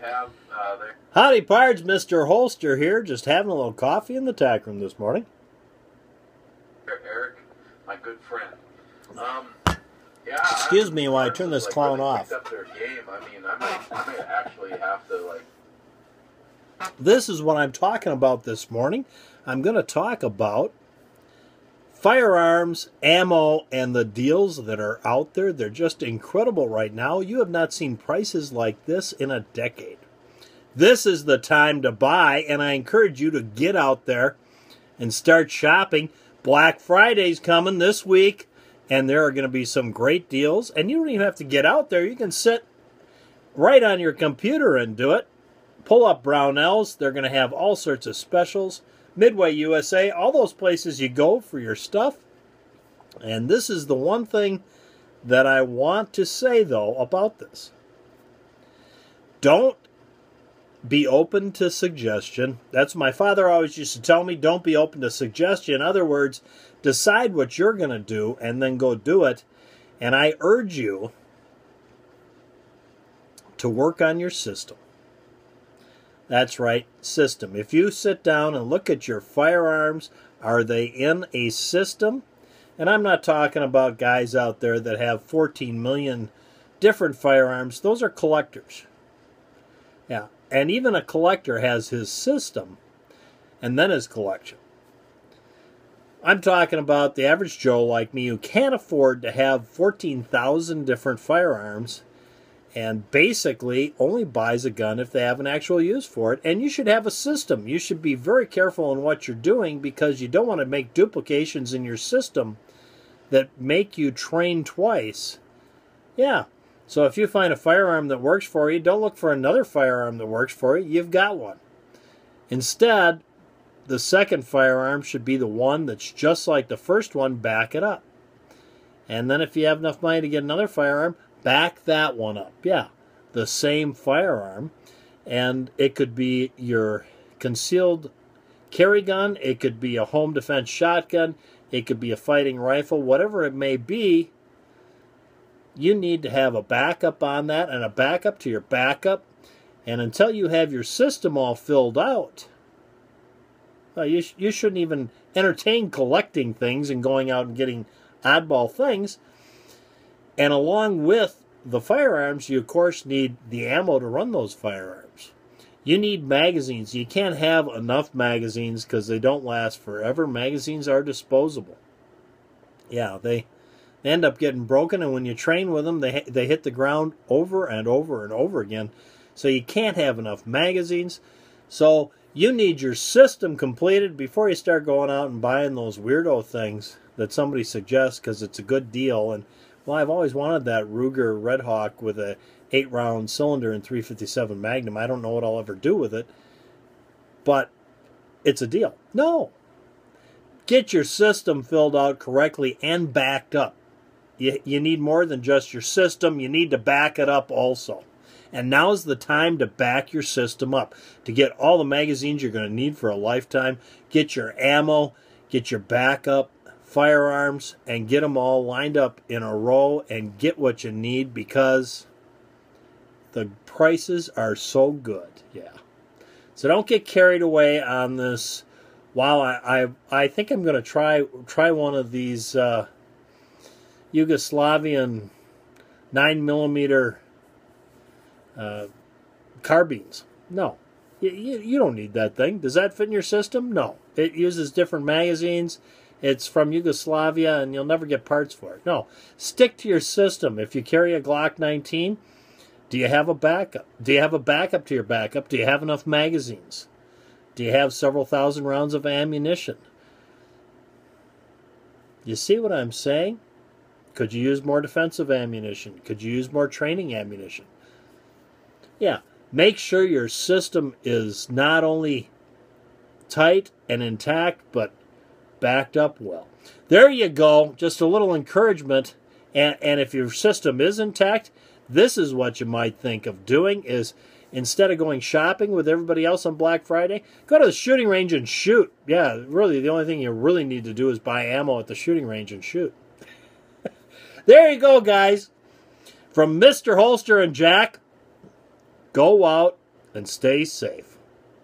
have there. Howdy, pards. Mr. Holster here, just having a little coffee in the tack room this morning. Eric, my good friend. Yeah. Excuse me while I turn this clown off. Up their game. I mean, I might actually have to like. This is what I'm talking about this morning. I'm going to talk about firearms, ammo, and the deals that are out there. They're just incredible right now. You have not seen prices like this in a decade. This is the time to buy, and I encourage you to get out there and start shopping. Black Friday's coming this week, and there are going to be some great deals. And you don't even have to get out there. You can sit right on your computer and do it. Pull up Brownells. They're going to have all sorts of specials. Midway USA, all those places you go for your stuff. And this is the one thing that I want to say, though, about this. Don't be open to suggestion. That's what my father always used to tell me. Don't be open to suggestion. In other words, decide what you're going to do and then go do it. And I urge you to work on your system. That's right, system. If you sit down and look at your firearms, are they in a system? And I'm not talking about guys out there that have 14 million different firearms. Those are collectors. Yeah, and even a collector has his system and then his collection. I'm talking about the average Joe like me who can't afford to have 14,000 different firearms and basically only buys a gun if they have an actual use for it. And you should have a system. You should be very careful in what you're doing because you don't want to make duplications in your system that make you train twice. Yeah. So if you find a firearm that works for you, don't look for another firearm that works for you. You've got one. Instead, the second firearm should be the one that's just like the first one. Back it up. And then if you have enough money to get another firearm, back that one up. Yeah, the same firearm. And it could be your concealed carry gun. It could be a home defense shotgun. It could be a fighting rifle. Whatever it may be, you need to have a backup on that and a backup to your backup. And until you have your system all filled out, you shouldn't even entertain collecting things and going out and getting oddball things. And along with the firearms, you, of course, need the ammo to run those firearms. You need magazines. You can't have enough magazines because they don't last forever. Magazines are disposable. Yeah, they end up getting broken, and when you train with them, they hit the ground over and over and over again. So you can't have enough magazines. So you need your system completed before you start going out and buying those weirdo things that somebody suggests because it's a good deal. And well, I've always wanted that Ruger Red Hawk with a 8-round cylinder and 357 Magnum. I don't know what I'll ever do with it, but it's a deal. No. Get your system filled out correctly and backed up. You need more than just your system. You need to back it up also. And now's the time to back your system up, to get all the magazines you're going to need for a lifetime, get your ammo, get your backup, firearms, and get them all lined up in a row and get what you need because the prices are so good. Yeah. So don't get carried away on this. Wow, I think I'm going to try one of these Yugoslavian 9mm carbines. No. You don't need that thing. Does that fit in your system? No. It uses different magazines. It's from Yugoslavia, and you'll never get parts for it. No. Stick to your system. If you carry a Glock 19, do you have a backup? Do you have a backup to your backup? Do you have enough magazines? Do you have several thousand rounds of ammunition? You see what I'm saying? Could you use more defensive ammunition? Could you use more training ammunition? Yeah. Make sure your system is not only tight and intact, but backed up well. There you go. Just a little encouragement. And if your system is intact, this is what you might think of doing is instead of going shopping with everybody else on Black Friday, go to the shooting range and shoot. Yeah, really, the only thing you really need to do is buy ammo at the shooting range and shoot. There you go, guys. From Mr. Holster and Jack, go out and stay safe.